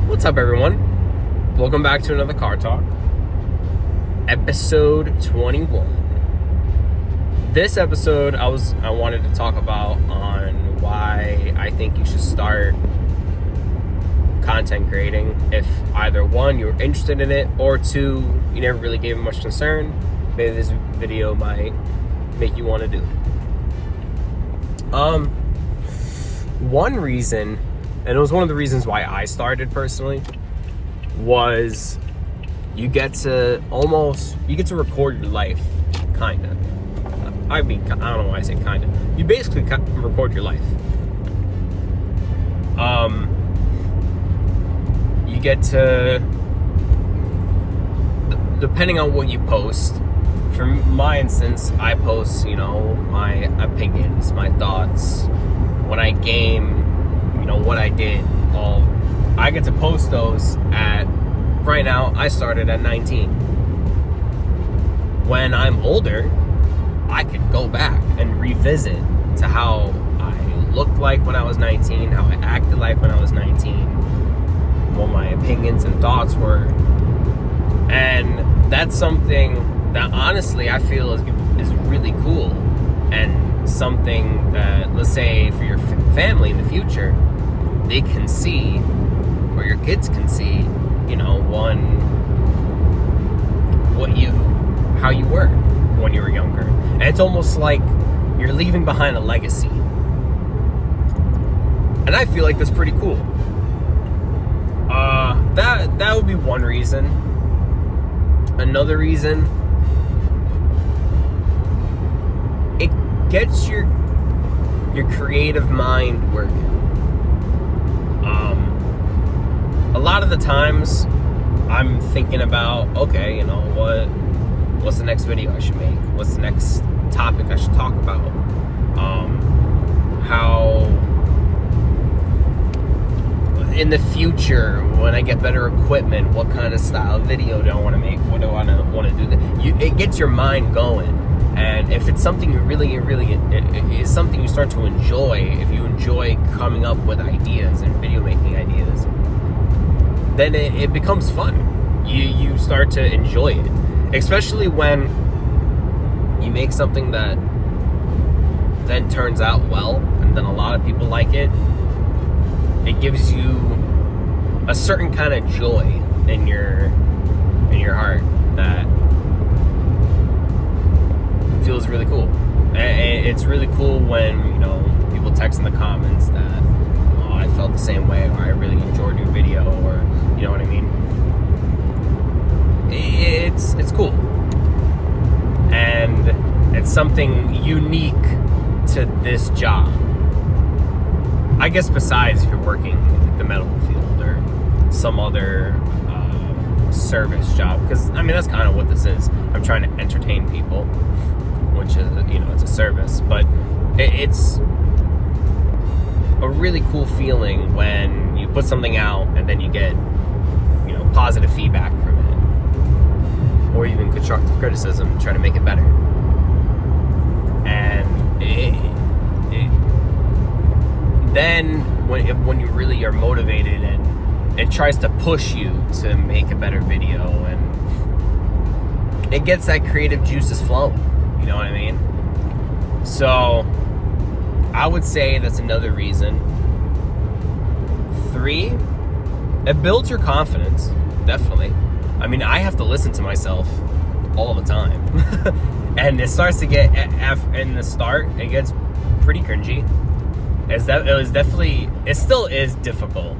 What's up, everyone? Welcome back to another Car Talk, episode 21. This episode, I wanted to talk about on why I think you should start content creating. If either one, you're interested in it, or two, you never really gave it much concern, maybe this video might make you want to do it. One reason, and it was one of the reasons why I started personally, was you get to record your life, kinda. I don't know why I say kinda. You basically record your life. You get to, depending on what you post. For my instance, I post, my opinions, my thoughts, when I game, what I did. I get to post those right now, I started at 19. When I'm older, I could go back and revisit to how I looked like when I was 19, how I acted like when I was 19, what my opinions and thoughts were. And that's something that honestly I feel is really cool, and something that, let's say, for your family in the future, they can see, or your kids can see, how you were when you were younger. And it's almost like you're leaving behind a legacy. And I feel like that's pretty cool. That would be one reason. Another reason, it gets your creative mind working. A lot of the times I'm thinking about, okay, what's the next video I should make? What's the next topic I should talk about? How in the future, when I get better equipment, what kind of style of video do I want to make? What do I want to do? It gets your mind going. And if it's something you really it is something you start to enjoy, if you enjoy coming up with ideas and video making ideas, then it becomes fun. You start to enjoy it, especially when you make something that then turns out well, and then a lot of people like it. It gives you a certain kind of joy in your heart that feels really cool. It's really cool when people text in the comments that, I felt the same way, or I really enjoyed your video, or you know what I mean. It's cool, and it's something unique to this job, I guess, besides if you're working in the medical field or some other service job, because that's kind of what this is. I'm trying to entertain people, which is, it's a service, but it's a really cool feeling when you put something out and then you get, positive feedback from it, or even constructive criticism, try to make it better. And then when you really are motivated, and it tries to push you to make a better video, and it gets that creative juices flowing, you know what I mean? So I would say that's another reason. 3, it builds your confidence, definitely. I have to listen to myself all the time. And it starts to get, in the start, it gets pretty cringy. It still is difficult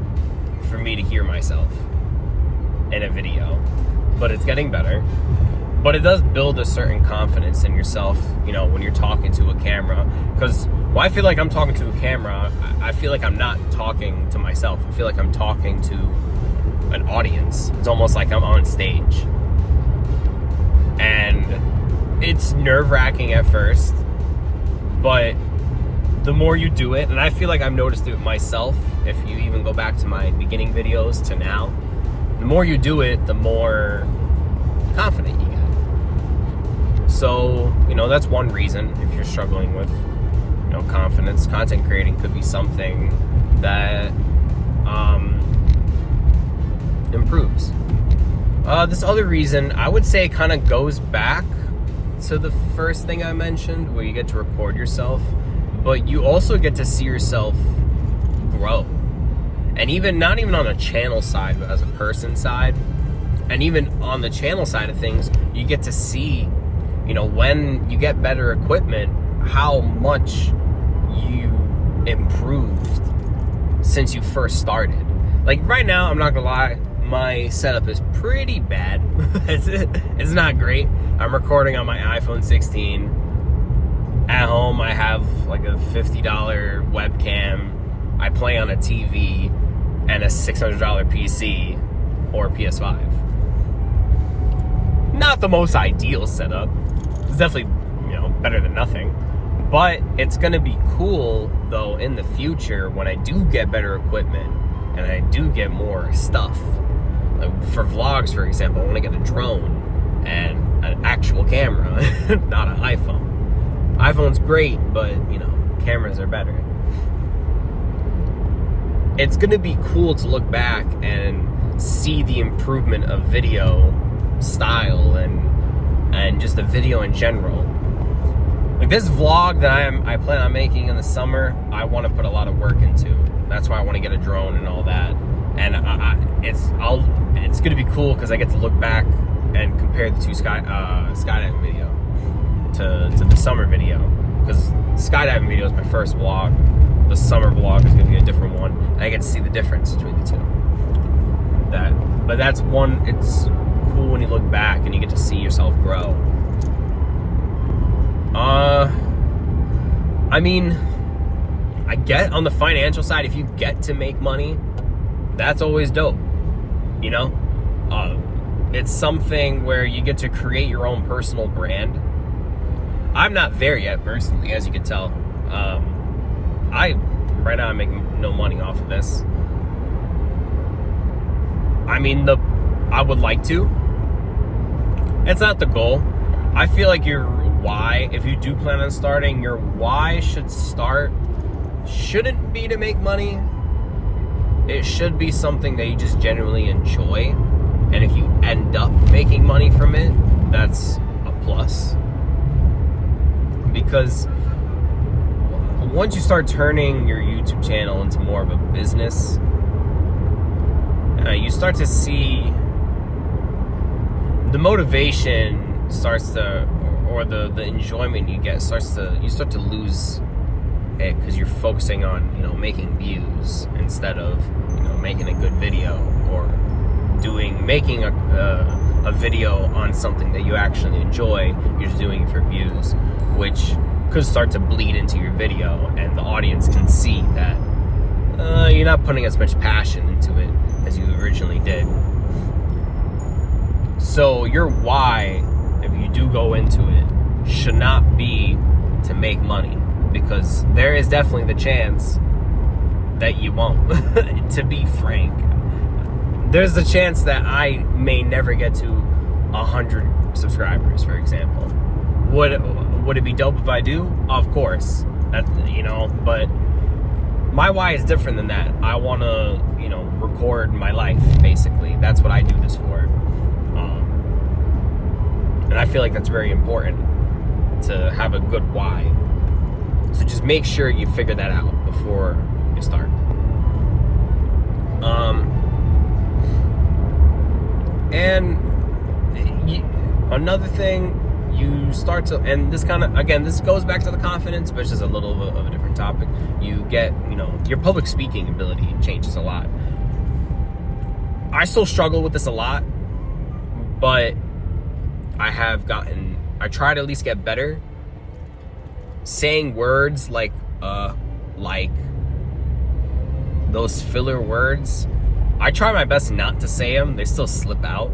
for me to hear myself in a video, but it's getting better. But it does build a certain confidence in yourself, when you're talking to a camera. Because when I feel like I'm talking to a camera, I feel like I'm not talking to myself. I feel like I'm talking to an audience. It's almost like I'm on stage. And it's nerve-wracking at first, but the more you do it, and I feel like I've noticed it myself, if you even go back to my beginning videos to now, the more you do it, the more confident you get. So, that's one reason. If you're struggling with, confidence, content creating could be something that This other reason, I would say, kind of goes back to the first thing I mentioned, where you get to record yourself, but you also get to see yourself grow. And even, not even on a channel side, but as a person side, and even on the channel side of things, you get to see, you know, when you get better equipment, how much you improved since you first started. Like right now, I'm not gonna lie, my setup is pretty bad. It's not great. I'm recording on my iPhone 16. At home, I have like a $50 webcam. I play on a TV and a $600 PC or PS5. Not the most ideal setup. It's definitely, you know, better than nothing. But it's gonna be cool though in the future when I do get better equipment and I do get more stuff. Like for vlogs, for example, I want to get a drone and an actual camera, not an iPhone. iPhone's great, but you know, cameras are better. It's gonna be cool to look back and see the improvement of video style and just the video in general. Like this vlog that I plan on making in the summer, I want to put a lot of work into. That's why I want to get a drone and all that. And it's gonna be cool because I get to look back and compare the two skydiving video to the summer video. Because skydiving video is my first vlog. The summer vlog is gonna be a different one, and I get to see the difference between the two. But that's one. It's cool when you look back and you get to see yourself grow. I mean, I get on the financial side, if you get to make money, that's always dope, you know? It's something where you get to create your own personal brand. I'm not there yet, personally, as you can tell. Right now I'm making no money off of this. I mean, I would like to. It's not the goal. I feel like your why, if you do plan on starting, your why shouldn't be to make money. It should be something that you just genuinely enjoy. And if you end up making money from it, that's a plus. Because once you start turning your YouTube channel into more of a business, you start to see the motivation starts to, or the enjoyment you get you start to lose it, because you're focusing on, you know, making views instead of, you know, making a good video, or making a video on something that you actually enjoy. You're just doing it for views, which could start to bleed into your video, and the audience can see that you're not putting as much passion into it as you originally did. So your why, if you do go into it, should not be to make money, because there is definitely the chance that you won't. To be frank, there's the chance that I may never get to 100 subscribers, for example. Would it be dope if I do? Of course, you know, but my why is different than that. I want to, you know, record my life, basically. That's what I do this for. And I feel like that's very important, to have a good why. So just make sure you figure that out before you start. Another thing, you start to, and this kind of, again, this goes back to the confidence, but it's just a little of a different topic. You get, you know, your public speaking ability changes a lot. I still struggle with this a lot, but I try to at least get better. Saying words like those filler words, I try my best not to say them. They still slip out.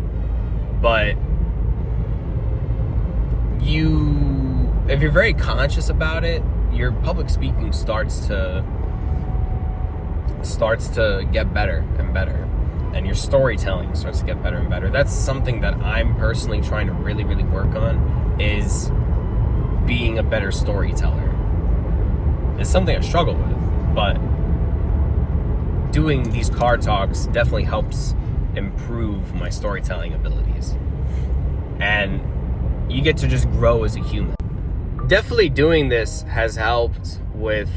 But if you're very conscious about it, your public speaking starts to get better and better. And your storytelling starts to get better and better. That's something that I'm personally trying to really, really work on, is being a better storyteller. It's something I struggle with, but doing these car talks definitely helps improve my storytelling abilities. And you get to just grow as a human. Definitely doing this has helped with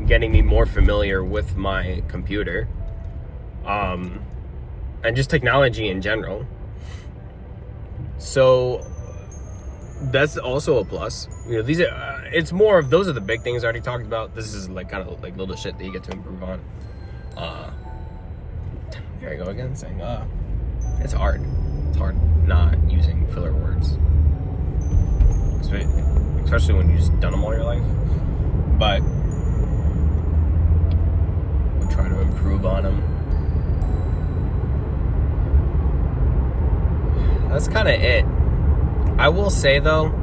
getting me more familiar with my computer, and just technology in general. So that's also a plus. You know, these are it's more of, those are the big things I already talked about. This is like kind of like little shit that you get to improve on. There you go again, saying it's hard not using filler words, especially when you just done them all your life. But we'll try to improve on them. That's kind of it. I will say though,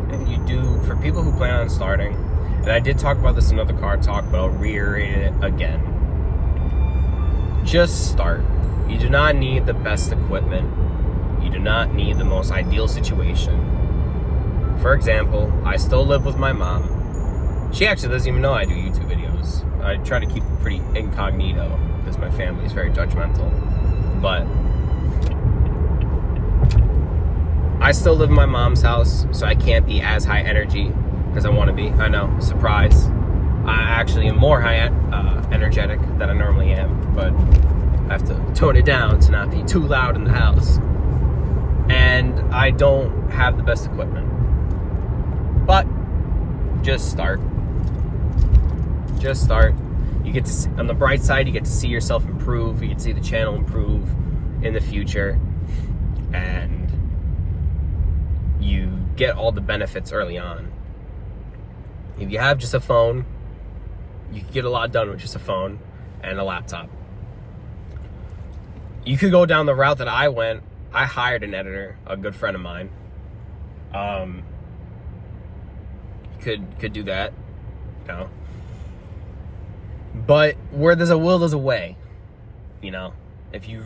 if you do, for people who plan on starting, and I did talk about this in another car talk, but I'll reiterate it again. Just start. You do not need the best equipment. You do not need the most ideal situation. For example, I still live with my mom. She actually doesn't even know I do YouTube videos. I try to keep it pretty incognito because my family is very judgmental. But I still live in my mom's house, so I can't be as high energy as I want to be. I know, surprise. I actually am more high energetic than I normally am, but I have to tone it down to not be too loud in the house. And I don't have the best equipment. But just start. Just start. You get to, on the bright side, you get to see yourself improve. You get to see the channel improve in the future. And you get all the benefits early on. If you have just a phone, you can get a lot done with just a phone and a laptop. You could go down the route that I went. I hired an editor, a good friend of mine. Could do that, you know. But where there's a will, there's a way. You know, if you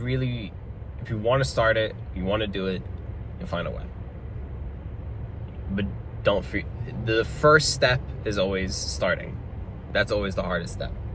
want to start it, you want to do it, you'll find a way. But the first step is always starting. That's always the hardest step.